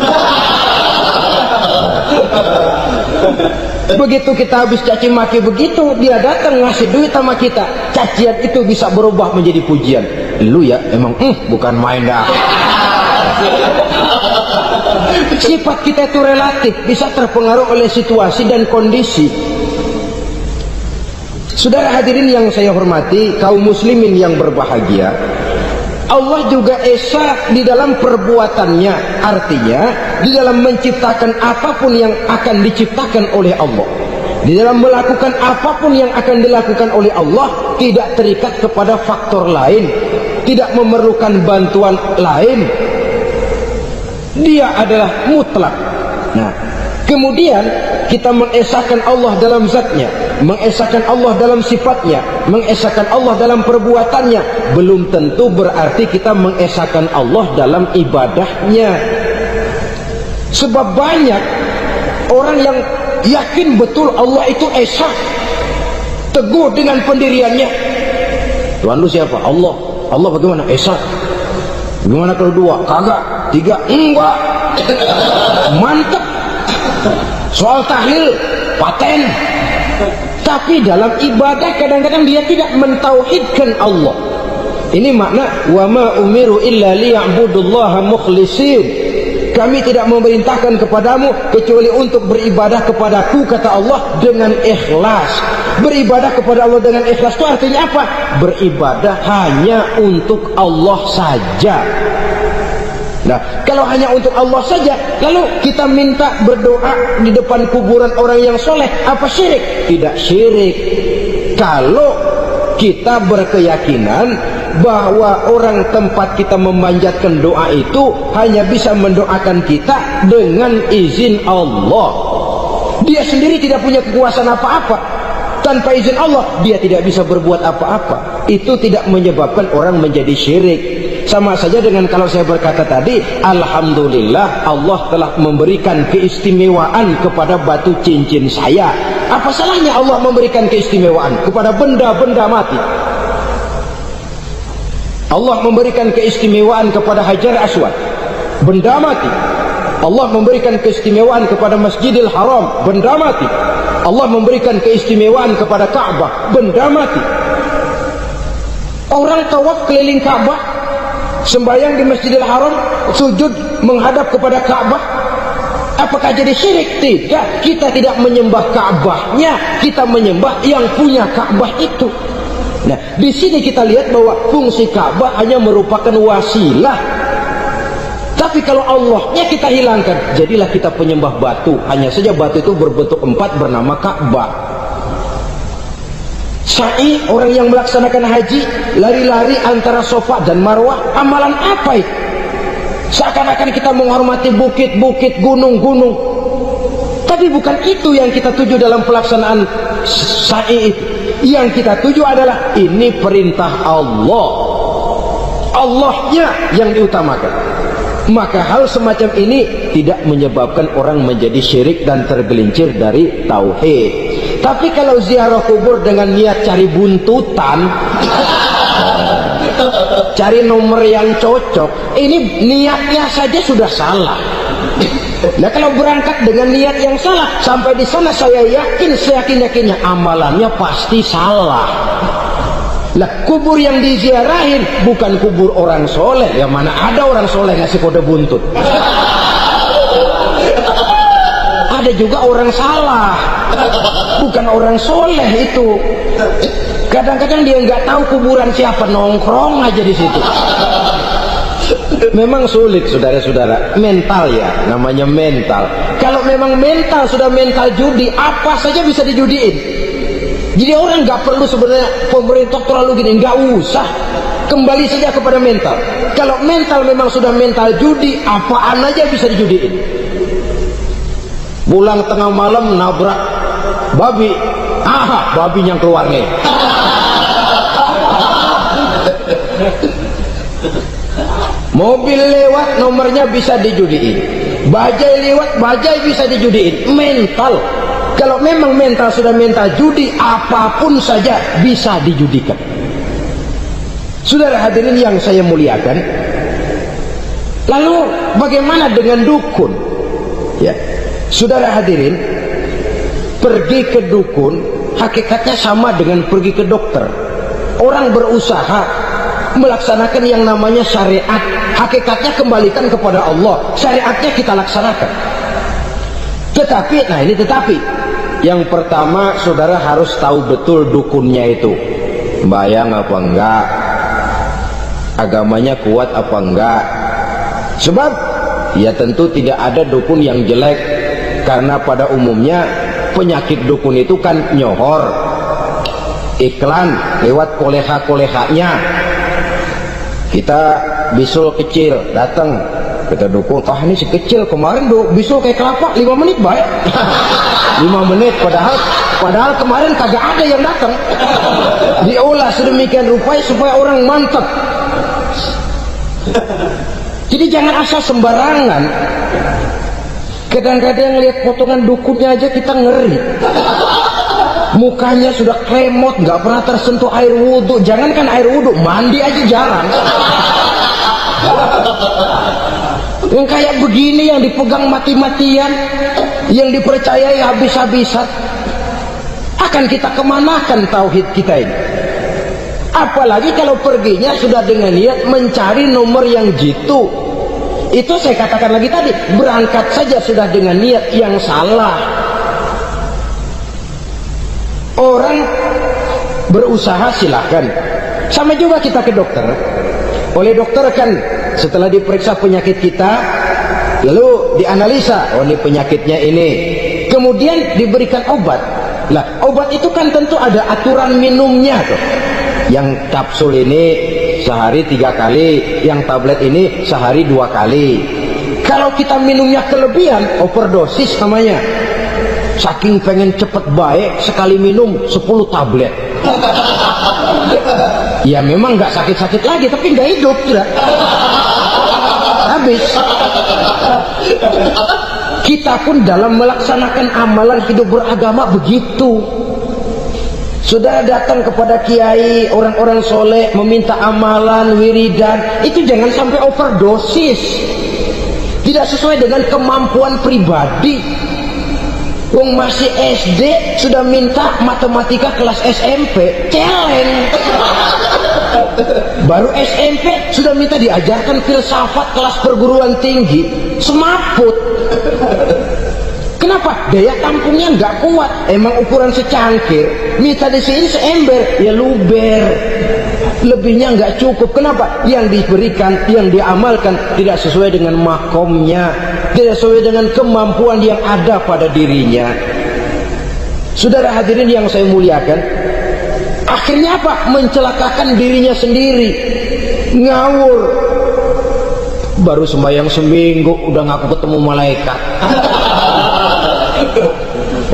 Begitu kita habis caci maki begitu, dia datang ngasih duit sama kita, cacian itu bisa berubah menjadi pujian. Lu ya emang bukan main dah. Sifat kita itu relatif, bisa terpengaruh oleh situasi dan kondisi. Saudara hadirin yang saya hormati, kaum muslimin yang berbahagia, Allah juga esa di dalam perbuatannya. Artinya di dalam menciptakan apapun yang akan diciptakan oleh Allah, di dalam melakukan apapun yang akan dilakukan oleh Allah, tidak terikat kepada faktor lain, tidak memerlukan bantuan lain. Dia adalah mutlak. Nah, kemudian kita mengesahkan Allah dalam zatnya, mengesahkan Allah dalam sifatnya, mengesahkan Allah dalam perbuatannya, belum tentu berarti kita mengesahkan Allah dalam ibadahnya. Sebab banyak orang yang yakin betul Allah itu esa, teguh dengan pendiriannya. Tuhan lu siapa? Allah. Allah bagaimana? Esa. Gimana kalau dua? Kagak. Tiga? Enggak. Mantap. Soal tahlil paten. Tapi dalam ibadah kadang-kadang dia tidak mentauhidkan Allah. Ini makna wa ma umiru illa liya'budullaha mukhlisin. Kami tidak memerintahkan kepadamu kecuali untuk beribadah kepadaku, kata Allah, dengan ikhlas. Beribadah kepada Allah dengan ikhlas itu artinya apa? Beribadah hanya untuk Allah saja. Nah, kalau hanya untuk Allah saja, lalu kita minta berdoa di depan kuburan orang yang soleh, apa syirik? Tidak syirik. Kalau kita berkeyakinan bahwa orang tempat kita memanjatkan doa itu hanya bisa mendoakan kita dengan izin Allah. Dia sendiri tidak punya kekuasaan apa-apa. Tanpa izin Allah dia tidak bisa berbuat apa-apa. Itu tidak menyebabkan orang menjadi syirik. Sama saja dengan kalau saya berkata tadi, alhamdulillah Allah telah memberikan keistimewaan kepada batu cincin saya. Apa salahnya Allah memberikan keistimewaan kepada benda-benda mati? Allah memberikan keistimewaan kepada Hajar Aswad, benda mati. Allah memberikan keistimewaan kepada Masjidil Haram, benda mati. Allah memberikan keistimewaan kepada Ka'bah, benda mati. Orang tawaf keliling Ka'bah, sembahyang di Masjidil Haram, sujud menghadap kepada Ka'bah, apakah jadi syirik? Tidak. Kita tidak menyembah Ka'bahnya, kita menyembah yang punya Ka'bah itu. Nah, di sini kita lihat bahwa fungsi Ka'bah hanya merupakan wasilah. Tapi kalau Allahnya kita hilangkan, jadilah kita penyembah batu. Hanya saja batu itu berbentuk 4 bernama Ka'bah. Sa'i, orang yang melaksanakan haji, lari-lari antara Safa dan Marwah, amalan apa itu? Seakan-akan kita menghormati bukit-bukit, gunung-gunung. Tapi bukan itu yang kita tuju dalam pelaksanaan sa'i itu. Yang kita tuju adalah ini perintah Allah, Allahnya yang diutamakan. Maka hal semacam ini tidak menyebabkan orang menjadi syirik dan tergelincir dari tauhid. Tapi kalau ziarah kubur dengan niat cari buntutan, cari nomor yang cocok, ini niatnya saja sudah salah. Nah, kalau berangkat dengan niat yang salah, sampai di sana saya yakin, seyakin-yakinnya amalannya pasti salah. Lah, kubur yang diziarahin bukan kubur orang soleh. Ya mana ada orang soleh ngasih kode buntut. Ada juga orang salah, bukan orang soleh itu. Kadang-kadang dia nggak tahu kuburan siapa, nongkrong aja di situ. Memang sulit saudara-saudara, mental ya, namanya mental. Kalau memang mental sudah mental judi, apa saja bisa dijudiin. Jadi orang nggak perlu sebenarnya pemerintah terlalu gini, nggak usah. Kembali saja kepada mental. Kalau mental memang sudah mental judi, apaan aja bisa dijudiin. Pulang tengah malam nabrak babi, babi yang keluar nih. Mobil lewat nomornya bisa dijudiin, bajai lewat bajai bisa dijudiin. Mental, kalau memang mental sudah mental judi, apapun saja bisa dijudikan. Saudara hadirin yang saya muliakan, lalu bagaimana dengan dukun? Ya, saudara hadirin, pergi ke dukun hakikatnya sama dengan pergi ke dokter. Orang berusaha melaksanakan yang namanya syariat, hakikatnya kembalikan kepada Allah, syariatnya kita laksanakan. Tetapi, nah ini tetapi yang pertama, saudara harus tahu betul dukunnya itu bayang apa enggak, agamanya kuat apa enggak. Sebab ya tentu tidak ada dukun yang jelek, karena pada umumnya penyakit dukun itu kan nyohor, iklan lewat koleha-kolehanya. Kita bisul kecil datang, kita dukung, ini si kecil kemarin bisul kayak kelapa 5 menit baik. 5 menit padahal kemarin kagak ada yang datang. Diolah sedemikian rupa supaya orang mantap. Jadi jangan asal sembarangan. Kadang-kadang lihat potongan dukunnya aja kita ngeri. Mukanya sudah kremot, nggak pernah tersentuh air wudhu. Jangankan air wudhu, mandi aja jarang. Yang kayak begini yang dipegang mati-matian, yang dipercayai habis-habisan, akan kita kemanakan tauhid kita ini? Apalagi kalau perginya sudah dengan niat mencari nomor yang jitu. Itu saya katakan lagi tadi, berangkat saja sudah dengan niat yang salah. Orang berusaha silahkan, sama juga kita ke dokter. Oleh dokter kan setelah diperiksa penyakit kita, lalu dianalisa, oh ini penyakitnya ini, kemudian diberikan obat. Lah obat itu kan tentu ada aturan minumnya tuh. Yang kapsul ini sehari 3 kali, yang tablet ini sehari 2 kali. Kalau kita minumnya kelebihan, overdosis namanya. Saking pengen cepet baik, sekali minum 10 tablet. Ya memang nggak sakit-sakit lagi, tapi nggak hidup sudah. Habis. Kita pun dalam melaksanakan amalan hidup beragama begitu. Saudara datang kepada kiai, orang-orang soleh, meminta amalan, wiridan, itu jangan sampai overdosis. Tidak sesuai dengan kemampuan pribadi. Wong masih SD sudah minta matematika kelas SMP, celeng. Baru SMP sudah minta diajarkan filsafat kelas perguruan tinggi, semaput. Kenapa? Daya tampungnya nggak kuat. Emang ukuran secangkir, minta di sini seember, ya luber. Lebihnya nggak cukup. Kenapa? Yang diberikan, yang diamalkan tidak sesuai dengan makomnya, tidak sesuai dengan kemampuan yang ada pada dirinya. Saudara hadirin yang saya muliakan, akhirnya apa? Mencelakakan dirinya sendiri, ngawur. Baru sembahyang seminggu udah ngaku ketemu malaikat.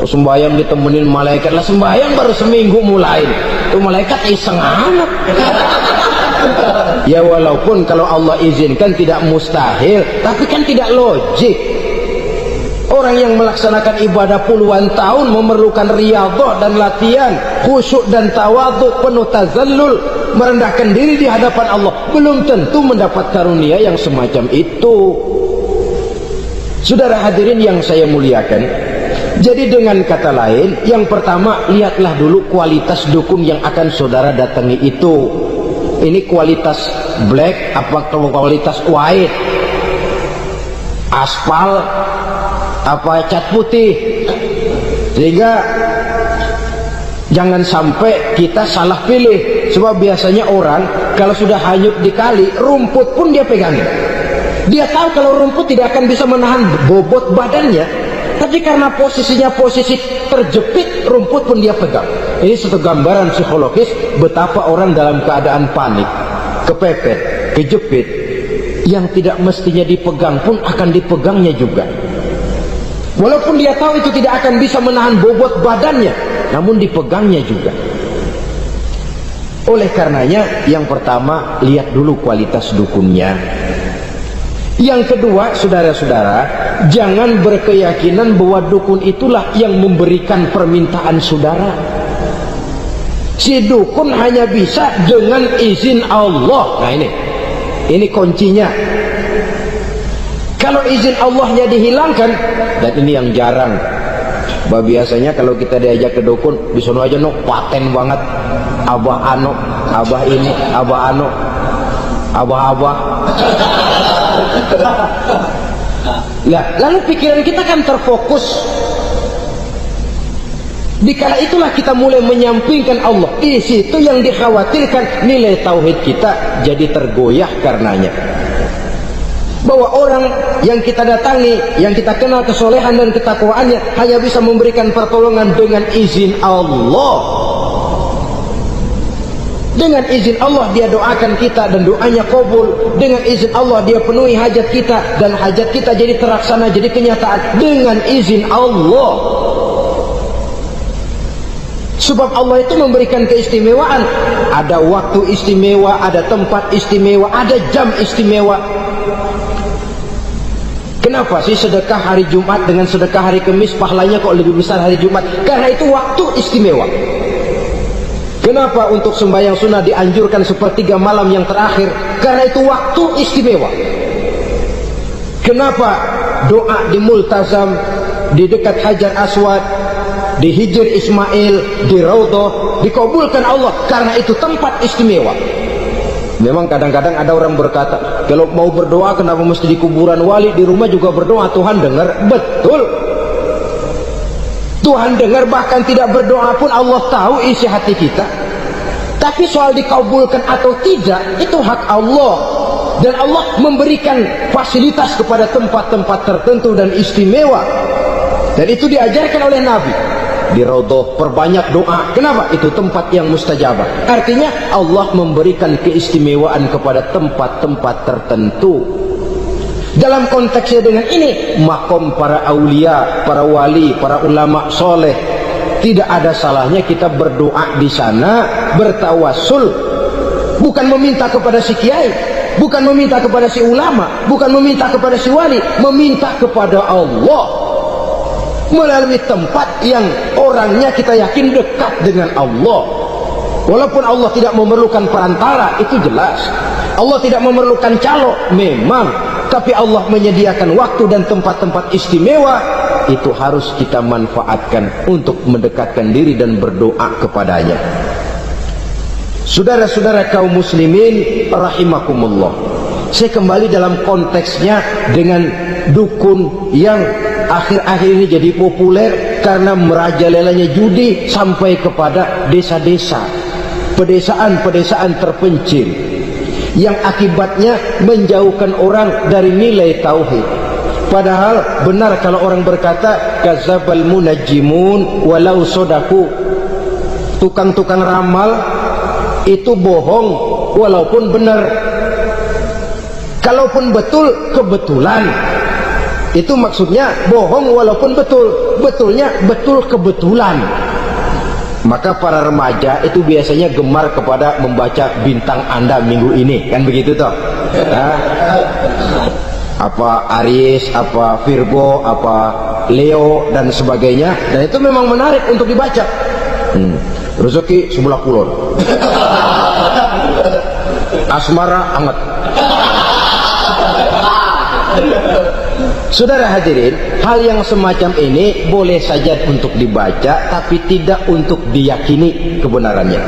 Sembahyang ditemenin malaikat, lah sembahyang baru seminggu mulai, itu malaikat iseng amat. Ya walaupun kalau Allah izinkan tidak mustahil, tapi kan tidak logik. Orang yang melaksanakan ibadah puluhan tahun memerlukan riyadhah dan latihan, khusyuk dan tawadhu, penuh tazallul, merendahkan diri di hadapan Allah, belum tentu mendapat karunia yang semacam itu. Saudara hadirin yang saya muliakan, jadi dengan kata lain, yang pertama, lihatlah dulu kualitas dukun yang akan saudara datangi itu. Ini kualitas black apa kualitas white, aspal apa cat putih. Sehingga jangan sampai kita salah pilih. Sebab biasanya orang kalau sudah hanyut di kali, rumput pun dia pegangin. Dia tahu kalau rumput tidak akan bisa menahan bobot badannya, tapi karena posisinya posisi terjepit, rumput pun dia pegang. Ini satu gambaran psikologis betapa orang dalam keadaan panik, kepepet, kejepit, yang tidak mestinya dipegang pun akan dipegangnya juga. Walaupun dia tahu itu tidak akan bisa menahan bobot badannya, namun dipegangnya juga. Oleh karenanya, yang pertama, lihat dulu kualitas dukunnya. Yang kedua, saudara-saudara, jangan berkeyakinan bahwa dukun itulah yang memberikan permintaan saudara. Si dukun hanya bisa dengan izin Allah. Nah ini kuncinya. Kalau izin Allahnya dihilangkan, dan ini yang jarang. Bah, biasanya kalau kita diajak ke dukun, di sono aja no paten banget. Abah ano, abah ini, abah ano, abah-abah. Nah, lalu pikiran kita kan terfokus. Dikala itulah kita mulai menyampingkan Allah. Di situ yang dikhawatirkan nilai tauhid kita jadi tergoyah karenanya. Bahwa orang yang kita datangi, yang kita kenal kesolehan dan ketakwaannya, hanya bisa memberikan pertolongan dengan izin Allah. Dengan izin Allah dia doakan kita dan doanya kabul. Dengan izin Allah dia penuhi hajat kita dan hajat kita jadi terlaksana, jadi kenyataan dengan izin Allah. Sebab Allah itu memberikan keistimewaan. Ada waktu istimewa, ada tempat istimewa, ada jam istimewa. Kenapa sih sedekah hari Jumat dengan sedekah hari Kamis pahalanya kok lebih besar hari Jumat? Karena itu waktu istimewa. Kenapa untuk sembahyang sunnah dianjurkan sepertiga malam yang terakhir? Karena itu waktu istimewa. Kenapa doa di Multazam, di dekat Hajar Aswad, di Hijr Ismail, di Raudhah dikabulkan Allah? Karena itu tempat istimewa. Memang kadang-kadang ada orang berkata, kalau mau berdoa kenapa mesti di kuburan wali? Di rumah juga berdoa, Tuhan dengar. Betul, Tuhan dengar, bahkan tidak berdoa pun Allah tahu isi hati kita. Tapi soal dikabulkan atau tidak, itu hak Allah. Dan Allah memberikan fasilitas kepada tempat-tempat tertentu dan istimewa. Dan itu diajarkan oleh Nabi. Di Raudhah perbanyak doa. Kenapa? Itu tempat yang mustajabah. Artinya Allah memberikan keistimewaan kepada tempat-tempat tertentu. Dalam konteksnya dengan ini, makom para aulia, para wali, para ulama soleh, tidak ada salahnya kita berdoa di sana, bertawassul, bukan meminta kepada si kiai, bukan meminta kepada si ulama, bukan meminta kepada si wali, meminta kepada Allah melalui tempat yang orangnya kita yakin dekat dengan Allah. Walaupun Allah tidak memerlukan perantara, itu jelas. Allah tidak memerlukan calo, memang. Tapi Allah menyediakan waktu dan tempat-tempat istimewa, itu harus kita manfaatkan untuk mendekatkan diri dan berdoa kepadanya. Saudara-saudara kaum muslimin rahimakumullah, saya kembali dalam konteksnya dengan dukun yang akhir-akhir ini jadi populer karena merajalelanya judi sampai kepada desa-desa, pedesaan-pedesaan terpencil, yang akibatnya menjauhkan orang dari nilai tauhid. Padahal benar kalau orang berkata kadzabal munajjimun walau sodaku, tukang-tukang ramal itu bohong walaupun benar. Kalaupun betul, kebetulan. Itu maksudnya bohong walaupun betul, betulnya betul kebetulan. Maka para remaja itu biasanya gemar kepada membaca bintang Anda minggu ini, kan begitu toh? Apa Aries, apa Virgo, apa Leo dan sebagainya, dan itu memang menarik untuk dibaca. Rezeki sebelah kulon, asmara anget. Saudara hadirin, hal yang semacam ini boleh saja untuk dibaca, tapi tidak untuk diyakini kebenarannya.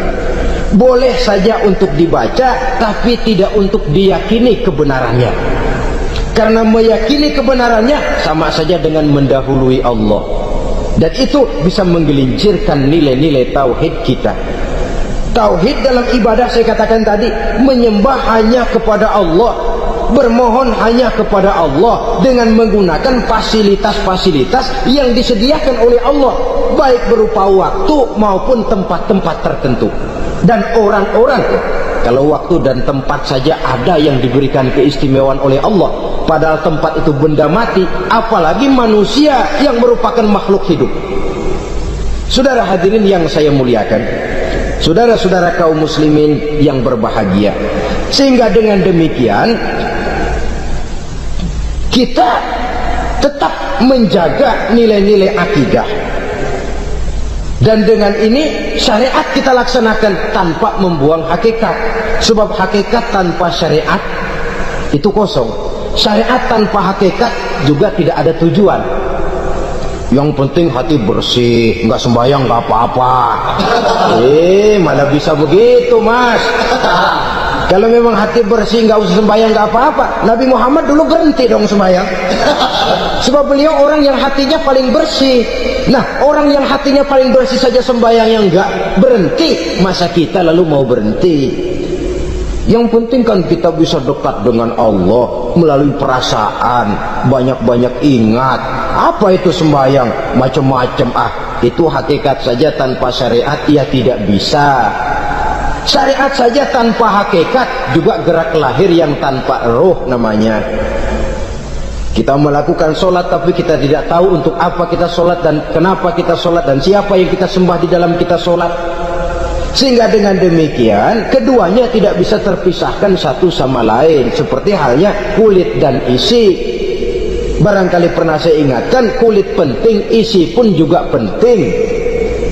Boleh saja untuk dibaca, tapi tidak untuk diyakini kebenarannya. Karena meyakini kebenarannya sama saja dengan mendahului Allah. Dan itu bisa menggelincirkan nilai-nilai tauhid kita. Tauhid dalam ibadah, saya katakan tadi, menyembah hanya kepada Allah. bermohon hanya kepada Allah dengan menggunakan fasilitas-fasilitas yang disediakan oleh Allah, baik berupa waktu maupun tempat-tempat tertentu. Dan orang-orang, kalau waktu dan tempat saja ada yang diberikan keistimewaan oleh Allah, padahal tempat itu benda mati, apalagi manusia yang merupakan makhluk hidup. Saudara hadirin yang saya muliakan, saudara-saudara kaum muslimin yang berbahagia, sehingga dengan demikian kita tetap menjaga nilai-nilai akidah. Dan dengan ini syariat kita laksanakan tanpa membuang hakikat. Sebab hakikat tanpa syariat itu kosong. Syariat tanpa hakikat juga tidak ada tujuan. Yang penting hati bersih, nggak sembahyang nggak apa-apa. Mana bisa begitu, Mas? Kalau memang hati bersih nggak usah sembahyang nggak apa-apa. Nabi Muhammad dulu berhenti dong sembahyang. Sebab beliau orang yang hatinya paling bersih. Nah, orang yang hatinya paling bersih saja sembahyangnya nggak berhenti, masa kita lalu mau berhenti? Yang penting kan kita bisa dekat dengan Allah melalui perasaan, banyak-banyak ingat. Apa itu sembahyang? Macam-macam. Itu hakikat saja tanpa syariat ia tidak bisa. Syariat saja tanpa hakikat juga gerak lahir yang tanpa roh namanya. Kita melakukan sholat tapi kita tidak tahu untuk apa kita sholat dan kenapa kita sholat dan siapa yang kita sembah di dalam kita sholat. Sehingga dengan demikian keduanya tidak bisa terpisahkan satu sama lain, seperti halnya kulit dan isi. Barangkali pernah saya ingatkan, kulit penting, isi pun juga penting.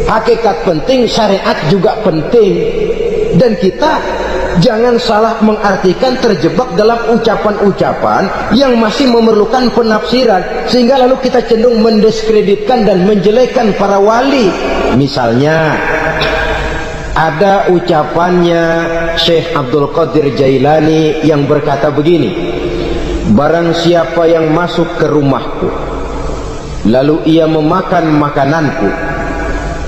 Hakikat penting, syariat juga penting. Dan kita jangan salah mengartikan, terjebak dalam ucapan-ucapan yang masih memerlukan penafsiran, sehingga lalu kita cenderung mendiskreditkan dan menjelekkan para wali. Misalnya ada ucapannya Syekh Abdul Qadir Jailani yang berkata begini, barang siapa yang masuk ke rumahku lalu ia memakan makananku,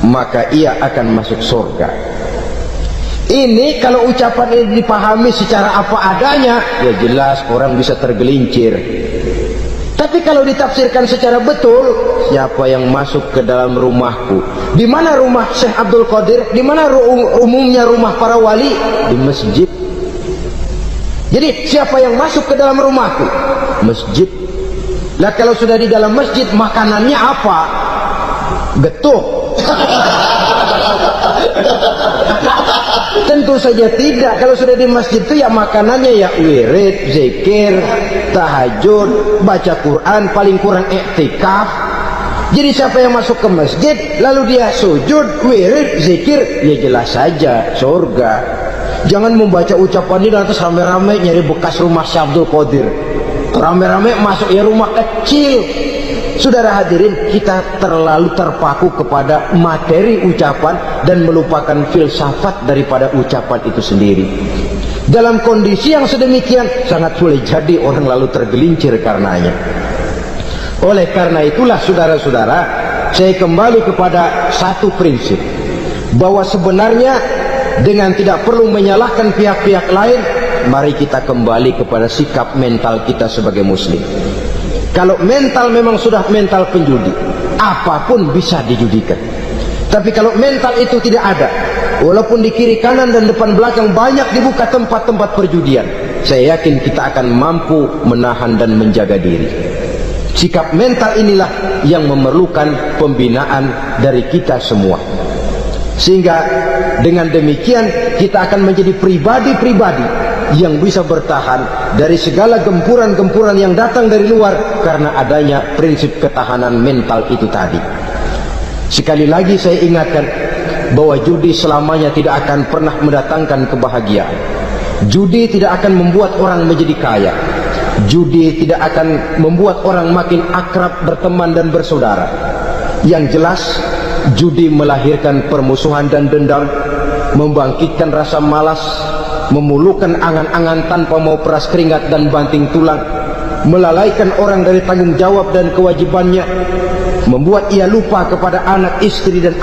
maka ia akan masuk surga. Ini kalau ucapan ini dipahami secara apa adanya, ya jelas orang bisa tergelincir. Tapi kalau ditafsirkan secara betul, siapa yang masuk ke dalam rumahku? Di mana rumah Syekh Abdul Qadir? Di mana umumnya rumah para wali? Di masjid. Jadi siapa yang masuk ke dalam rumahku? Masjid. Lah kalau sudah di dalam masjid, makanannya apa? Getuk. Tentu saja tidak. Kalau sudah di masjid itu ya makanannya ya wirid, zikir, tahajud, baca Quran, paling kurang iktikaf. Jadi siapa yang masuk ke masjid lalu dia sujud, wirid, zikir, ya jelas saja surga. Jangan membaca ucapan ini lantas rame-rame nyari bekas rumah Syekh Abdul Qadir, rame-rame masuk ya rumah kecil. Saudara hadirin, kita terlalu terpaku kepada materi ucapan dan melupakan filsafat daripada ucapan itu sendiri. Dalam kondisi yang sedemikian, sangat boleh jadi orang lalu tergelincir karenanya. Oleh karena itulah saudara-saudara, saya kembali kepada satu prinsip, bahwa sebenarnya dengan tidak perlu menyalahkan pihak-pihak lain, mari kita kembali kepada sikap mental kita sebagai muslim. Kalau mental memang sudah mental penjudi, apapun bisa dijudikan. Tapi kalau mental itu tidak ada, walaupun di kiri kanan dan depan belakang banyak dibuka tempat-tempat perjudian, saya yakin kita akan mampu menahan dan menjaga diri. Sikap mental inilah yang memerlukan pembinaan dari kita semua. Sehingga dengan demikian kita akan menjadi pribadi-pribadi yang bisa bertahan dari segala gempuran-gempuran yang datang dari luar karena adanya prinsip ketahanan mental itu tadi. Sekali lagi saya ingatkan bahwa judi selamanya tidak akan pernah mendatangkan kebahagiaan. Judi tidak akan membuat orang menjadi kaya. Judi tidak akan membuat orang makin akrab berteman dan bersaudara. Yang jelas judi melahirkan permusuhan dan dendam, membangkitkan rasa malas, memulukan angan-angan tanpa mau peras keringat dan banting tulang, melalaikan orang dari tanggung jawab dan kewajibannya, membuat ia lupa kepada anak, istri dan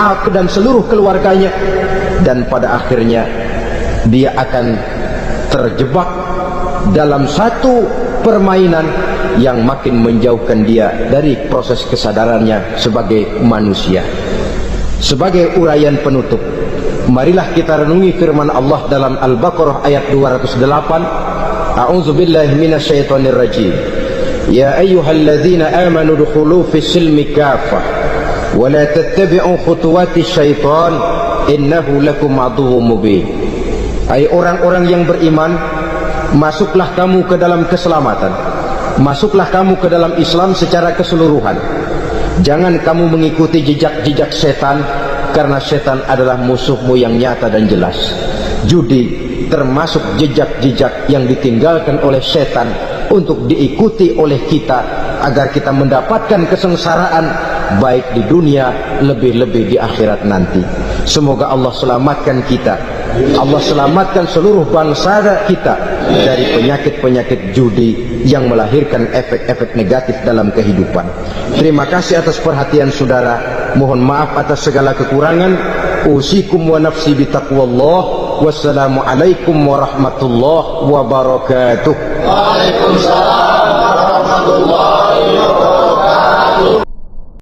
seluruh keluarganya, dan pada akhirnya dia akan terjebak dalam satu permainan yang makin menjauhkan dia dari proses kesadarannya sebagai manusia. Sebagai uraian penutup, marilah kita renungi firman Allah dalam Al-Baqarah ayat 208. A'udzubillahi minasyaitonir rajim. Ya ayyuhalladzina amanu dukhulu fis silmi kaffah wa la tattabi'u khutuwatis syaitan innahu lakum aduwwum mubin. Hai orang-orang yang beriman, masuklah kamu ke dalam keselamatan, masuklah kamu ke dalam Islam secara keseluruhan. Jangan kamu mengikuti jejak-jejak setan, karena setan adalah musuhmu yang nyata dan jelas. Judi termasuk jejak-jejak yang ditinggalkan oleh setan untuk diikuti oleh kita, agar kita mendapatkan kesengsaraan baik di dunia, lebih-lebih di akhirat nanti. Semoga Allah selamatkan kita, Allah selamatkan seluruh bangsa kita dari penyakit-penyakit judi yang melahirkan efek-efek negatif dalam kehidupan. Terima kasih atas perhatian saudara. Mohon maaf atas segala kekurangan. Usikum wa nafsi bitaqwallah. Wassalamualaikum warahmatullahi wabarakatuh. Waalaikumsalam warahmatullahi wabarakatuh.